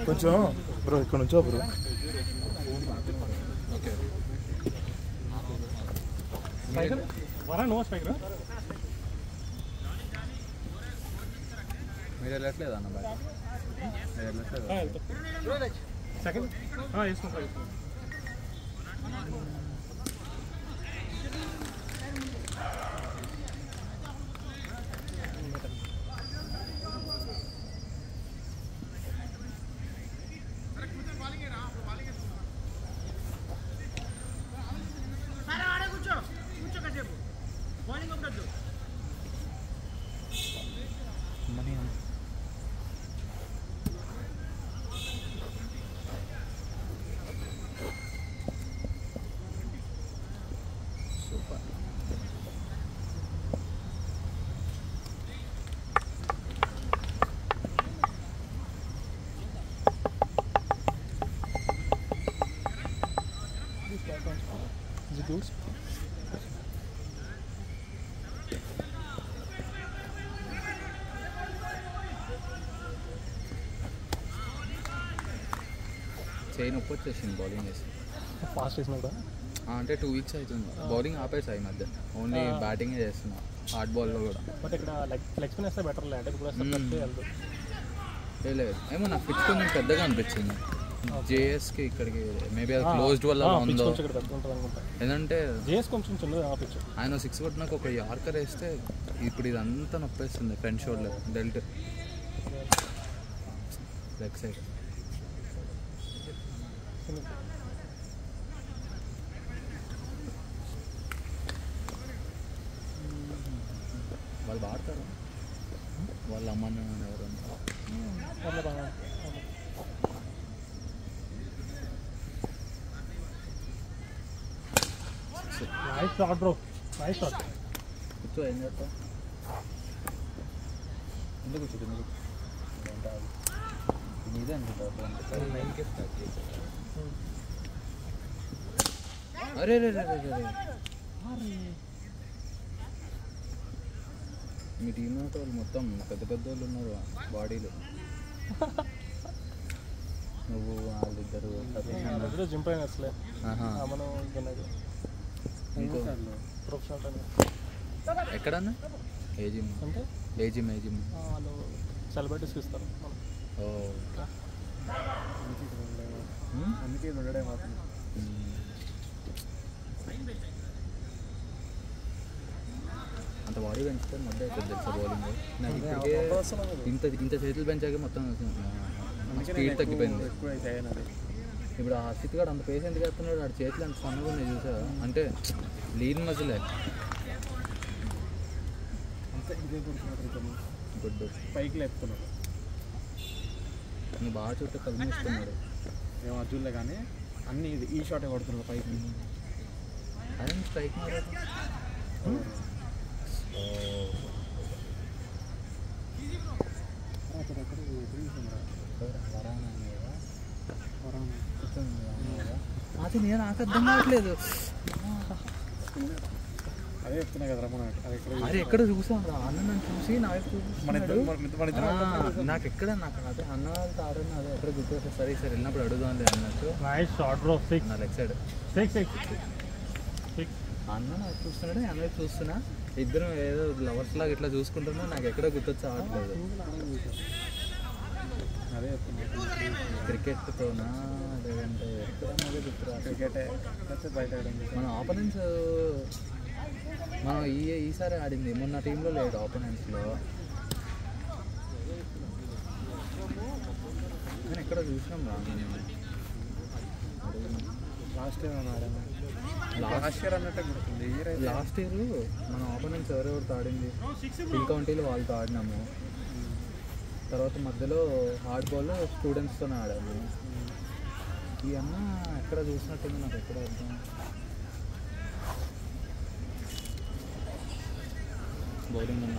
కొంచెం బ్రో ఇక్కడ నుంచో బ్రో. మీరు వెళ్ళట్లేదు అన్న బాయ్, మీరు వెళ్ళట్లేదు. సెకండ్ వేసుకుంటా. చేయి నొప్పి వచ్చేసింది బౌలింగ్ చేసి. ఫాస్ట్ వేసిన కూడా అంటే 2 వీక్స్ అవుతుంది బౌలింగ్ ఆపేసి ఈ మధ్య ఓన్లీ బ్యాటింగే చేస్తున్నా, హార్డ్ బాల్లో కూడా. బట్ ఇక్కడ లెగ్ స్పిన్ వేస్తే బెటర్ లే, అంటే ఇప్పుడు లేదు ఏమో నాకు పిచ్ కొంచెం పెద్దగా అనిపించింది జేఎస్కి. ఇక్కడికి మేబీ అది క్లోజ్డ్ వల్ల ఉందో, ఎందుకంటే జేఎస్ కొంచెం చిన్నది ఆపించు. ఆయన 6 కొట్టినాక ఒక యార్కర్ వేస్తే ఇప్పుడు ఇదంతా నొప్పేస్తుంది front shoulder delt leg side. వాళ్ళు ఆడతారు వాళ్ళ అమ్మని ఎవరంతా. Nice shot bro, nice shot. కూర్చో, ఏం చేస్తావు? ఎందుకు కూర్చోదు? ఎందుకు నీదే అనుకుంటా. అరే రే రే రే, మీ టీం వాళ్ళు మొత్తం పెద్ద పెద్ద వాళ్ళు ఉన్నారు బాడీలు. నువ్వు వాళ్ళిద్దరు జిమ్ ట్రైనర్స్లే. మనం ప్రొఫెషనల్ ఎక్కడన్నా ఏ జిమ్ అంటే ఏ జిమ్ ఏ జిమ్ వాళ్ళు సెలబ్రిటీస్కి ఇస్తారు. అందుకే ఉండడం అంత బాడీ పెంచితే మధ్య అవుతుంది తెలుసా బౌలింగ్. నాకు ఇప్పటికే ఇంత చేతులు పెంచాక మొత్తం స్పీడ్ తగ్గిపోయింది. ఇప్పుడు ఆ స్థితి కూడా అంత పేషెంట్ చేస్తున్నాడు, ఆడ చేతులు అంత సన్నగా ఉన్నాయి చూసా, అంటే లీన్ మజిలే. గుడ్ పైకి లేపుతున్నాడు, నువ్వు బాగా చుట్టూ కలిపిస్తున్నాడు. ఏమో అర్జున్లే కానీ అన్నీ ఈ షాటే కొడుతున్నాడు పైకి. అదే స్ట్రైక్ మారాడు. అది నేను నాకు అర్థం కావట్లేదు. అదే చెప్తున్నా కదా రమణ, అరే ఎక్కడ చూసాను రా అన్న, నన్ను చూసి నాకు ఎక్కడ నాకు అదే అన్న వాళ్ళతో ఆడని అదే ఎక్కడ గుర్తు సరే సరే వెళ్ళినప్పుడు అడుగుదాం లేదు అన్నట్టు. నా లెగ్ సైడ్ అన్న నాకు చూస్తున్నాడు, అన్న చూస్తున్నా, ఇద్దరం ఏదో లవర్స్ లాగా ఇట్లా చూసుకుంటున్నా, నాకు ఎక్కడ గుర్తొచ్చి ఆడట్లేదు. అదే క్రికెట్తోనా లేదంటే ఎక్కడ గుర్తురా? క్రికెటే బయట మన ఆపోనెంట్స్ మనం ఈసారి ఆడింది మొన్న టీంలో లేడు ఆపోనెంట్స్లో. నేను ఎక్కడ చూసినాం రా లాస్ట్ ఇయర్ అన్నట్టే గుర్తుంది. లాస్ట్ ఇయర్ మన ఆపోనెంట్స్ ఎవరెవరితో ఆడింది, హిల్ కౌంటీలో వాళ్ళతో ఆడినాము. తర్వాత మధ్యలో హార్డ్ బాల్ స్టూడెంట్స్తోనే ఆడాము. ఈ అన్న ఎక్కడ చూసినట్టుంది నాకు ఎక్కడ అర్థం. బౌలింగ్ అన్న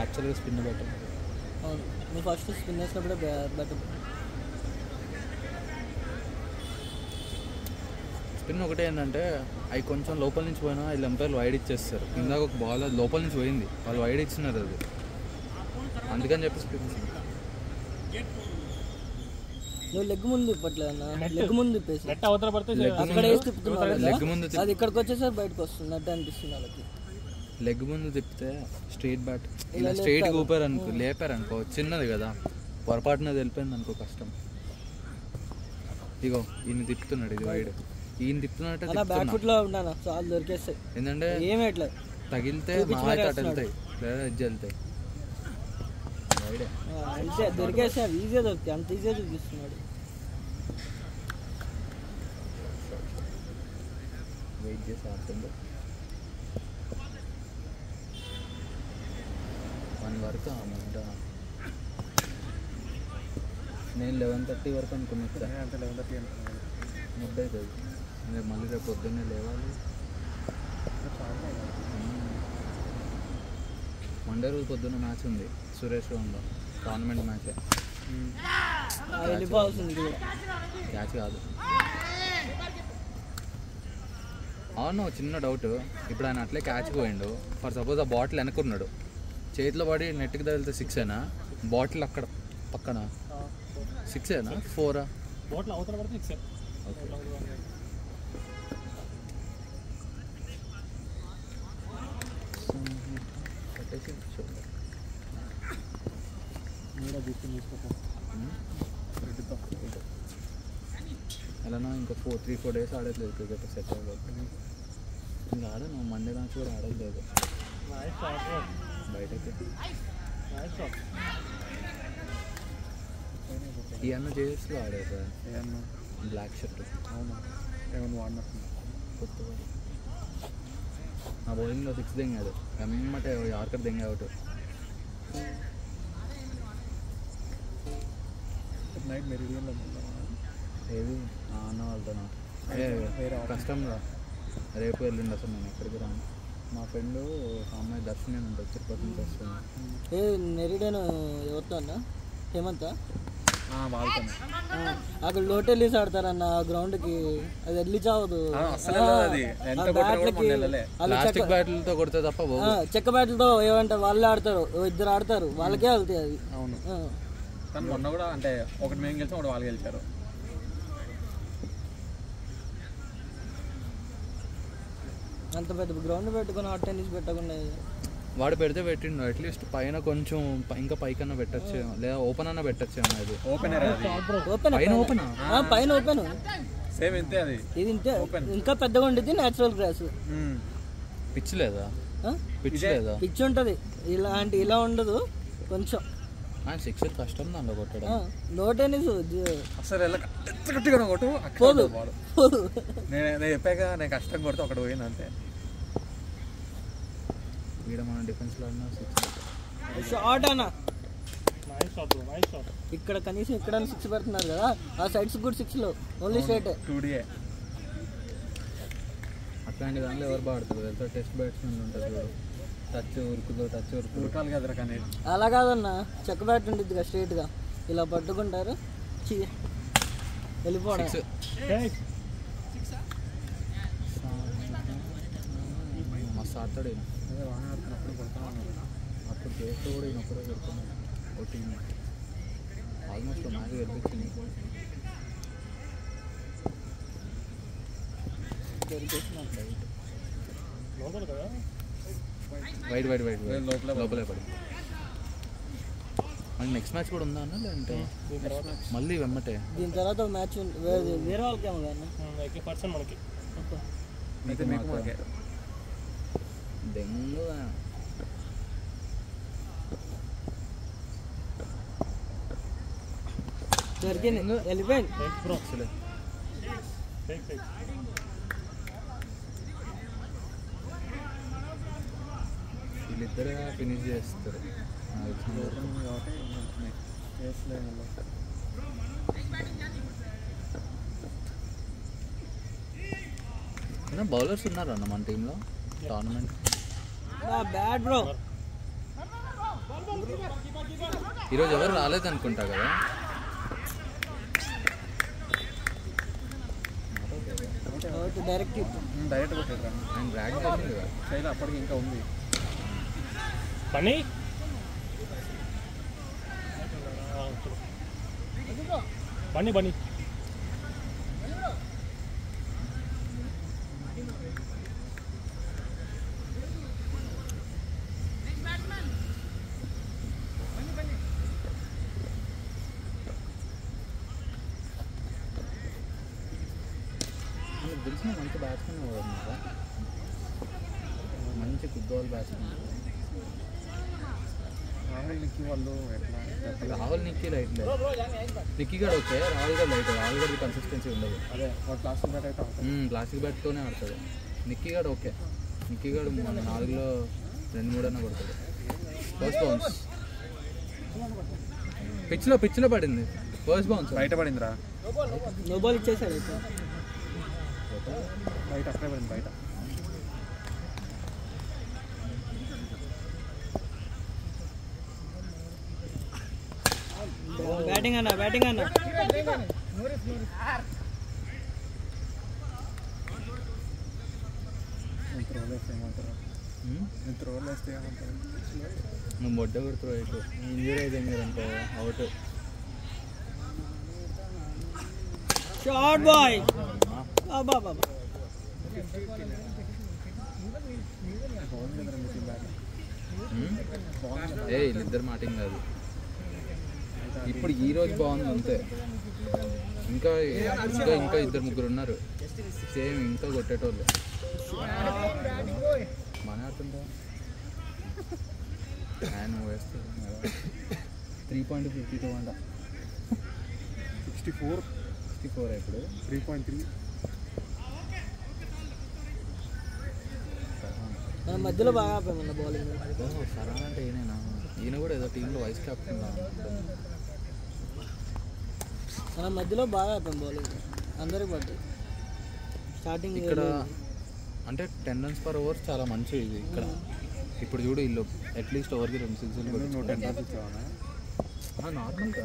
యాక్చువల్గా స్పిన్ బెటర్. నువ్వు ఫస్ట్ స్పిన్ వేసినప్పుడే బెటర్. స్పిన్ ఒకటే ఏంటంటే అవి కొంచెం లోపల నుంచి పోయినా వీళ్ళు ఎంపైర్లు వైడ్ ఇచ్చేస్తారు. ఇందాక ఒక బాల్ లోపల నుంచి పోయింది, వాళ్ళు వైడ్ ఇచ్చినారు అది, అందుకని చెప్పి స్పిన్. నువ్వు లెగ్ ముందు తిప్పట్లేదు అన్న, లెగ్ ముందు తిప్పేసి నెట్ అవతల పడితే అక్కడ వేసి తిప్పుతున్నావు లెగ్ ముందు కదా, అది ఇక్కడికి వచ్చేసరికి బయటకు వస్తుంది అంటే అనిపిస్తుంది వాళ్ళకి. లెగ్ ముందు తిప్పితే స్ట్రైట్ బ్యాట్ ఇలా స్ట్రైట్గా ఊపారు అనుకో, లేపారు అనుకో, చిన్నది కదా, పొరపాటున వెళ్ళిపోయింది అనుకో కష్టం. ఇగో ఈయన తిప్పుతున్నాడు, ఇది వైడ్, ఈయన తిప్పుతున్నట్టే అలా బ్యాక్ ఫుట్ లో ఉన్నాను చాలా దొరికేస్తాయి. ఏంటంటే ఏమేట్లా తగిలితే మా అటు వెళ్తాయి లేదా ఎడ్జ్ వెళ్తాయి. వైడే అంటే దొరికేసాడు, ఈజీగా దొరుకుతాయి, అంత ఈజీగా చూపిస్తున్నాడు. వెయిట్ చేసి ఆడుతుందో 1 వరకు అమౌంట్. నేను 11:30 వరకు అనుకున్నా అంటే 11:30 అనుకున్నాను. ముద్ద అవుతుంది. నేను మళ్ళీ రేపు పొద్దున్నే లేవాలి. మండే రోజు పొద్దున్న మ్యాచ్ ఉంది సురేష్ గౌన్లో, టోర్నమెంట్ మ్యాచే. వెళ్ళిపోవాల్సింది కూడా క్యాచ్ కాదు. అవును, చిన్న డౌట్, ఇప్పుడు ఆయన అట్లే క్యాచ్ పోయిండు, ఫర్ సపోజ్ ఆ బాటిల్ వెనకున్నాడు, చేతిలో పడి నెట్కి తగిలితే 6ఏనా, బాటిల్ అక్కడ పక్కన 6ఏనా 4ఆ? బాటిల్ అవతల పడితే 6. ఓకే. ఎలానో ఇంకా 3-4 డేస్ ఆడట్లేదు క్రికెట్, సెట్ అవ్వదు. ఇంకా ఆడను, మండే మ్యాచ్ కూడా ఆడలేదు బయటకి. ఈ అన్న జేఎస్లో ఆడారు సార్, ఏమన్నా బ్లాక్ షర్ట్. అవునా, ఏమన్నా వాడినట్టు కొత్తగా నా బౌలింగ్లో 6 దింగాడు, వెమ్మటే యార్కర్ దింగా అవుట్. నైట్ మెరిడియన్లో ఏది అన్న వాళ్ళతోనా? కష్టం రా, రేపు వెళ్ళిండు అసలు నేను ఎక్కడికి రాను. మా ఫ్రెండ్ అమ్మాయి దర్శనం అని ఉంటుంది, తిరుపతి నుంచి వస్తుంది. మెరిడన్ ఎవరితో అన్న? హేమంత్ వాళ్ళతో అక్కడ లోటెల్లీస్ ఆడతారన్న గ్రౌండ్కి, అది వెళ్ళి చావదు. ప్లాస్టిక్ బ్యాట్లతో కొడితే తప్ప చెక్క బ్యాట్లతో ఏమంటారు వాళ్ళే ఆడతారు, 2 ఆడతారు, వాళ్ళకే వెళ్తాయి అది. అవును, కానీ మొన్న కూడా అంటే ఒకటి మేము గెలిచాం, ఒకటి వాళ్ళు గెలిచారు. అంత పెద్ద గ్రౌండ్ పెట్టుకుని హాట్ టెన్నిస్ పెట్టకుండా వాడు పెడితే పెట్టిండు, అట్లీస్ట్ పైన కొంచెం ఇంకా పైకన్నా పెట్టచ్చు, లేదా ఓపెన్ అన్న పెట్టచ్చు. అది ఓపెన్ పైన ఓపెన్, పైన ఓపెన్ సేమ్ ఇంతే, అది ఇది ఇంతే, ఇంకా పెద్దగా ఉండేది నేచురల్ గ్రాస్. పిచ్ లేదా? పిచ్ లేదా? పిచ్ ఉంటుంది, ఇలా ఉండదు కొంచెం. 6 కష్టం దాంట్లో కొట్టడం. లో టెన్నిస్ అసలు గట్టిగా కొట్టు పోదు. నేను చెప్పాక నేను కష్టం కొడితే ఒకటి పోయింది అంతే. ఈడ మన డిఫెన్స్లో ఉన్న 6 షార్ట్ అన్న, నైస్ షాట్, నైస్ షాట్. ఇక్కడ కనీసం ఇక్కడ 6 పెడుతున్నారు కదా, ఆ సైడ్స్ కూడా 6లో ఓన్లీ స్ట్రైట్. 2DA అట్లాంటి దాంట్లో ఎవరు బాడుతుంది తెలుసా? టెస్ట్ బ్యాట్స్మెన్ ఉంటుంది చూడు, టచ్ ఉరుకులు కదరా. కానీ అలా కాదన్న, చెక్క బ్యాట్ ఉంటుంది కదా స్ట్రైట్గా, ఇలా పట్టుకుంటారు, వెళ్ళిపోవడం. మస్తు ఆడతాడు ఈయన, అప్పుడు చేస్తూ కూడా ఈయన ఒక్కడే పెడుతున్నాడు. ఓటింగ్ ఆల్మోస్ట్ మ్యాచ్ గెలిపించింది. వైడ్ లోపలే పడి. మనకి నెక్స్ట్ మ్యాచ్ కూడా ఉందా అన్న, లేదంటే మళ్ళీ వెమ్మటే? దీని తర్వాత ఒక మ్యాచ్ వేరే వాళ్ళకి ఏమో కానీ మనకి దెంగు దొరికింది, వెళ్ళిపోయింది. అసలే వీళ్ళిద్దరే ఫినిష్ చేస్తారు. బౌలర్స్ ఉన్నారు అన్న మన టీంలో టోర్నమెంట్. బ్యాడ్ బ్రో, ఈరోజు ఎవరు రాలేదు అనుకుంటా కదా. డైరెక్ట్ కొట్టాడు ఆయన ర్యాక్ చేసింది కదా శైలి, అప్పటికి ఇంకా ఉంది పని. బన్నీ బన్నీ తెలిసిన మంచి బ్యాట్స్మెన్ ఉన్నారా, మంచి football batsmen. Rahul Nikki light లేదు, నిక్కీ కూడా ఓకే, రాహుల్ కూడా లైట్. రాహుల్ కూడా కన్సిస్టెన్సీ ఉండదు, ప్లాస్టిక్ బ్యాట్తోనే ఆడుతుంది. నిక్కీ కూడా ఓకే, నిక్కీ కూడా 4లో 2-3 అన్న కొడుతుంది. ఫస్ట్ బౌన్స్ పిచ్లో పడింది, ఫస్ట్ బౌన్స్ బయట పడిందిరా, నో బాల్ ఇచ్చేసాడు. బయట అక్కడే పడింది బయట. బ్యాటింగ్ అన్న నువ్వు బొడ్డ కొడుతావు ఇటు ఇంజూరీ అయితే ఏం కదనుకో అవుట్. షార్ట్ బాయ్ బాబా వీళ్ళిద్దరు మాటింగ్ కాదు. ఇప్పుడు ఈ రోజు బాగుంది అంతే, ఇంకా ఇద్దరు ముగ్గురు ఉన్నారు సేమ్ ఇంకా కొట్టేటోళ్ళు. మన ఆడుతుందా ఆయన వేస్తే 3.52 అంట, 64 ఇప్పుడు 3.3. మన మధ్యలో బాగా ఆపామన్న బౌలింగ్. సరా అంటే ఈయన కూడా ఏదో టీంలో వైస్ కెప్టెన్. మన మధ్యలో బాగా ఆపాం బౌలింగ్, అందరికి పడ్డాయి స్టార్టింగ్. ఇక్కడ అంటే 10 runs per over చాలా మంచిది ఇది ఇక్కడ. ఇప్పుడు చూడు వీళ్ళు అట్లీస్ట్ ఓవర్కి 2 6 నార్మల్గా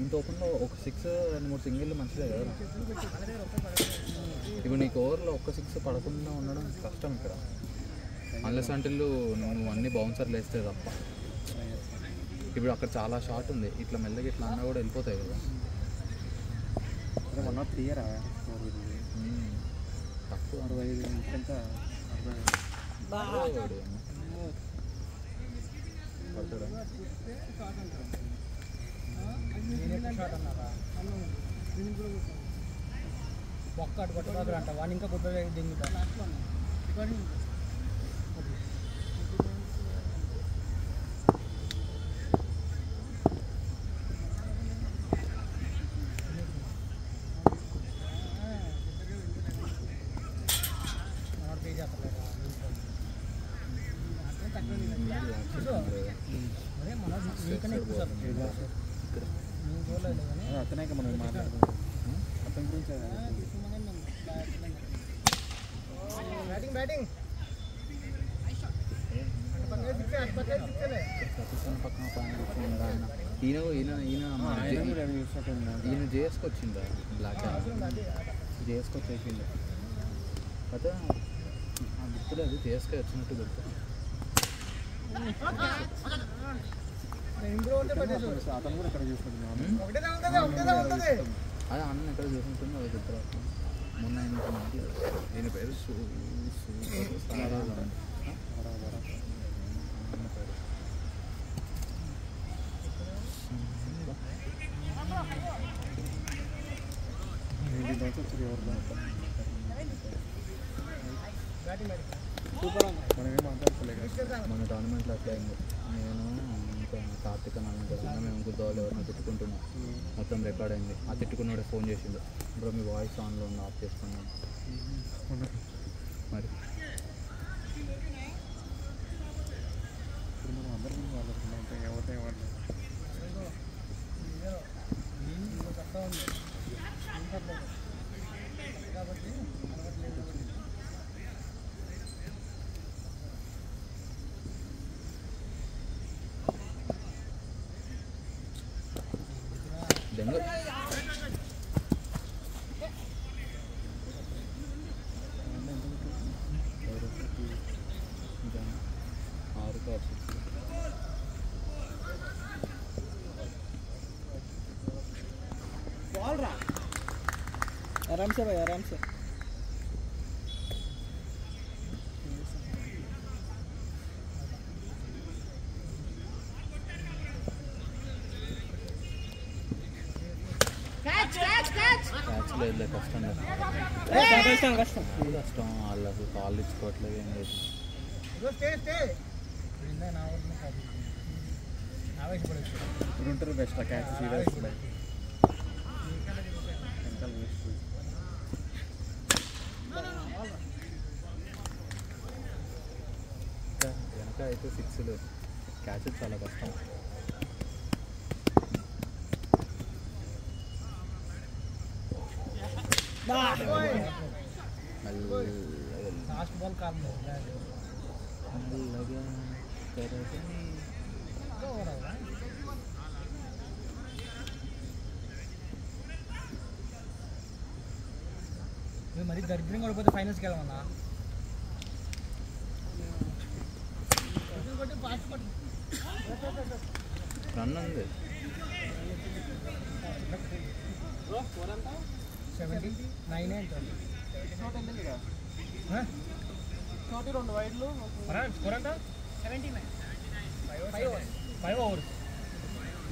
ఇంత ఓపెన్లో ఒక 6 2-3 సింగిల్ మంచిదే కదా. ఇప్పుడు నీకు ఓవర్లో ఒక్క 6 పడకుండా ఉండడం కష్టం ఇక్కడ, అన్లెస్ అంటే నువ్వు అన్ని బౌన్సర్లు వేస్తే తప్ప. ఇప్పుడు అక్కడ చాలా షార్ట్ ఉంది, ఇట్లా మెల్లగా ఇట్లా అన్నా కూడా వెళ్ళిపోతాయి కదా. తక్కువ 65 ఒక్కటి కొట్టబాకంట వాడిని ఇంకా కొట్టగా దింగుతా. అతనే మనం మాట్లాడుతున్నాం, అతని గురించి బ్యాటింగ్ ఈయన చేసుకొచ్చిందా బ్లాక్ చేసుకొచ్చేసింది కదా, గుర్తులేదు చేసుకొని వచ్చినట్టు గుర్తు. అతను కూడా ఇక్కడ చూసుకుంటున్నాను. అదే అన్న ఎక్కడ చూసుకుంటుందో అది గుర్తు. మొన్న దీని పేరు మన టోర్నమెంట్లో అట్లా అయింది. నేను ఇంకా కార్తీక్ అన్న కదా, మేము గుద్దవాళ్ళు ఎవరినో తిట్టుకుంటున్నాం, మొత్తం రికార్డ్ అయింది. ఆ తిట్టుకున్నాడే ఫోన్ చేసిండు, బ్రో మీ వాయిస్ ఆన్లో ఉంది ఆఫ్ చేసుకున్నాను. మరి మనం అందరికీ మాట్లాడుతున్నాం, ఎవరితో ఏమన్నా దెంగ आराम से भाई आराम से క్యాచ్ లేదు కష్టం కష్టం కష్టం కష్టం వాళ్ళు అసలు కాళ్ళు ఇచ్చుకోవట్లేదు ఏం లేదు గుంటూరు బెస్ట్ క్యాచ్ సీరియస్ వెనక అయితే సిక్స్లు క్యాచ్ చాలా కష్టం లాస్ట్ బాల్ కాల్ మరి దరిద్రంగా పడిపోతే ఫైనల్స్కి వెళ్ళమన్నా రన్ ఉంది 79 రెండు వైడ్లు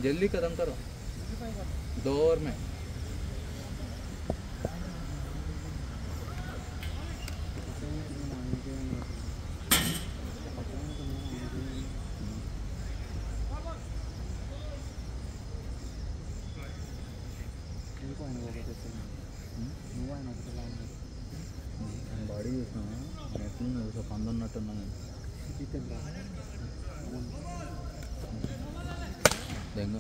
जल्दी कदम करो 2 ओवर में బాడీ చూసినా ఎట్లున్నా చూసా పండు ఉన్నట్టున్నా దెంగ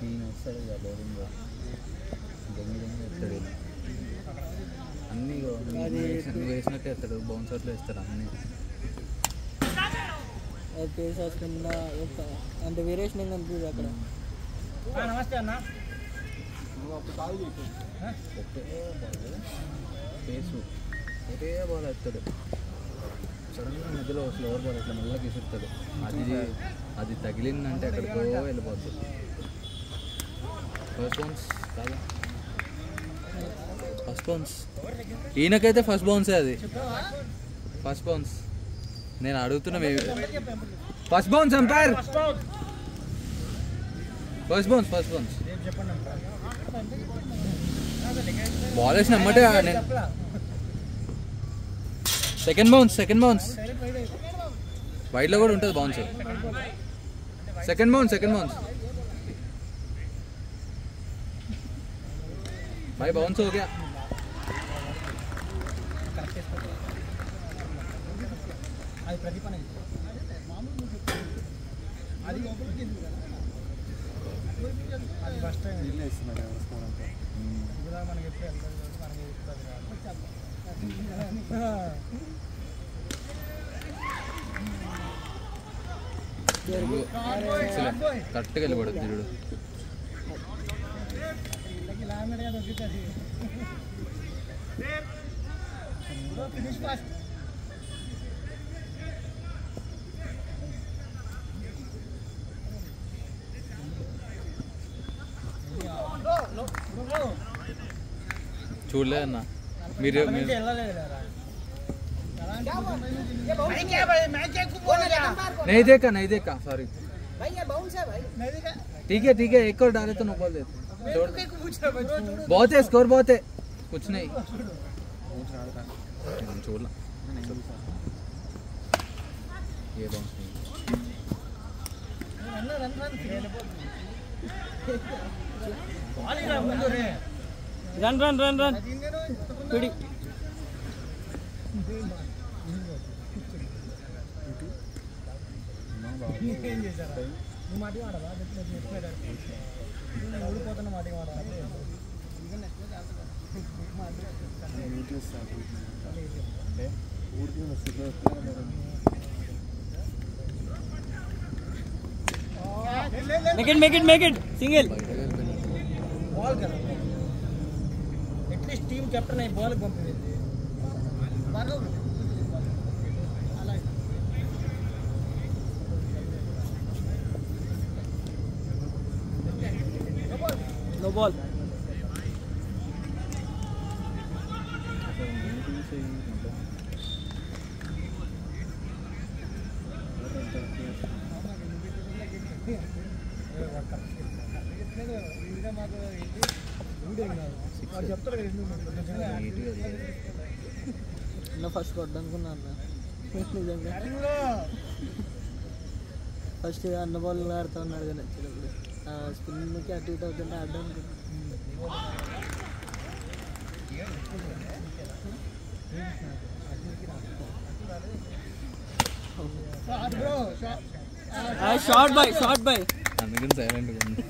ఈయన వస్తాడు కదా బౌలింగ్ దెంగి దెంగి వస్తాడు అన్నీ నువ్వు వేసినట్టే వేస్తాడు బౌన్సర్లు వేస్తాడు అన్నీ పేస్ వస్తున్నా అంటే వేరియేషన్ ఏం కనిపిస్తుంది అక్కడ నమస్తే అన్న ఒకే బాల్ పేసు ఒకే బాల్ వేస్తాడు సడన్గా మధ్యలో స్లోవర్ బాల్ ఇట్లా మెల్లగా గీసిస్తాడు అది తగిలిందంటే అక్కడికో వెళ్ళిపోతుంది ఫస్ట్ బౌన్స్ కాదా ఫస్ట్ బౌన్స్ ఈయనకైతే ఫస్ట్ బౌన్సే అది ఫస్ట్ బౌన్స్ నేను అడుగుతున్నా first bounce umpire first bounce ball వేసిన అమ్మటే సెకండ్ బౌన్స్ వైడ్లో కూడా ఉంటుంది బౌన్స్ సెకండ్ బౌన్స్ भाई बाउंस हो गया కరెక్ట్గా వెళ్ళిపడుతుంది చూడు చూడలే అన్న మీరు नहीं देखा सॉरी ठीक है एक और डाले तो नो बोल देते बहुत है स्कोर बहुत है कुछ नहीं छोड़ ला ये बाउंस रन पिड़ी ఓడిపోతున్న మాట మేక్ ఇట్ సింగిల్ బాల్ కదా అట్లీస్ట్ టీమ్ కెప్టెన్ అయి బాల్ పంపింది నో బాల్. ఫస్ట్ కొట్టనుకున్నా అన్న నిజంగా. ఫస్ట్ అన్న బాల్ ఆడుతూ ఉన్నాడు కానీ వచ్చినప్పుడు స్పిన్కి అటు ఇటు అవుతుంటే ఆడడానికి. షార్ట్ బై అందుకని సైలెంట్గా ఉంది.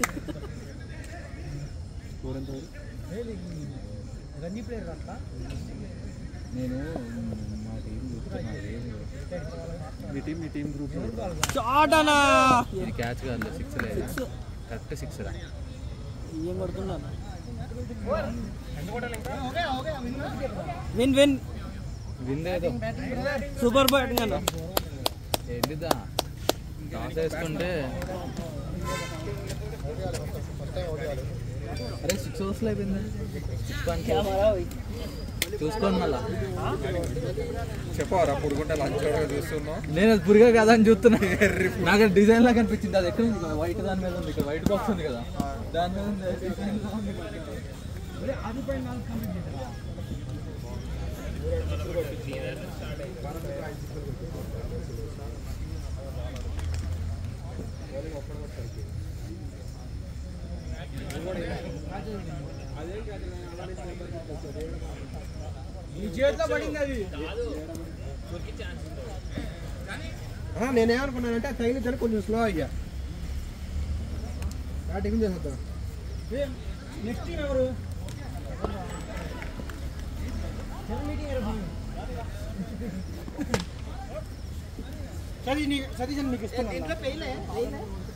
నేను మా టీం మీ టీం గ్రూప్ షార్ట్ అన్నా. ఇది క్యాచ్ కాదు, 6 లేదా కరెక్ట్ 6 రా. ఏం కొడుతున్నా విన్ విందేదో సూపర్ బ్యాటింగ్ అన్న. ఏంటిదా టాస్ వేసుకుంటే అరే 6 ఓవర్స్లో అయిపోయింది. 6 పాయింట్ చూసుకోండి మళ్ళా. చెప్పారా పురుగుంటే లంచ్ చూస్తున్నావు? నేను అది పురిగా కదా అని చూస్తున్నా. నాకు డిజైన్ లాగా అనిపించింది. అది ఎక్కడ ఉంది? వైట్ దాని మీద ఉంది. ఇక్కడ వైట్ బాక్స్ ఉంది కదా, దాని మీద ఉంది. చేతిలో పడింది అది. నేనేమనుకున్నానంటే అది తగిలిందని కొంచెం స్లో అయ్యా. టిఫిన్ చేసేద్దాం. నెక్స్ట్ టీం ఎవరు? సతీష్ నీకు ఇస్తున్నా.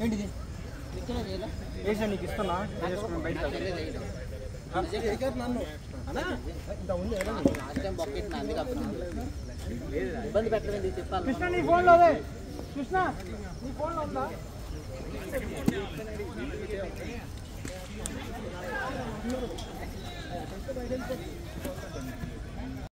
ఏంటిది వేసా నీకు ఇస్తున్నా. నన్ను కృష్ణ నీ ఫోన్లో అదే. కృష్ణ నీ ఫోన్లో ఉందా?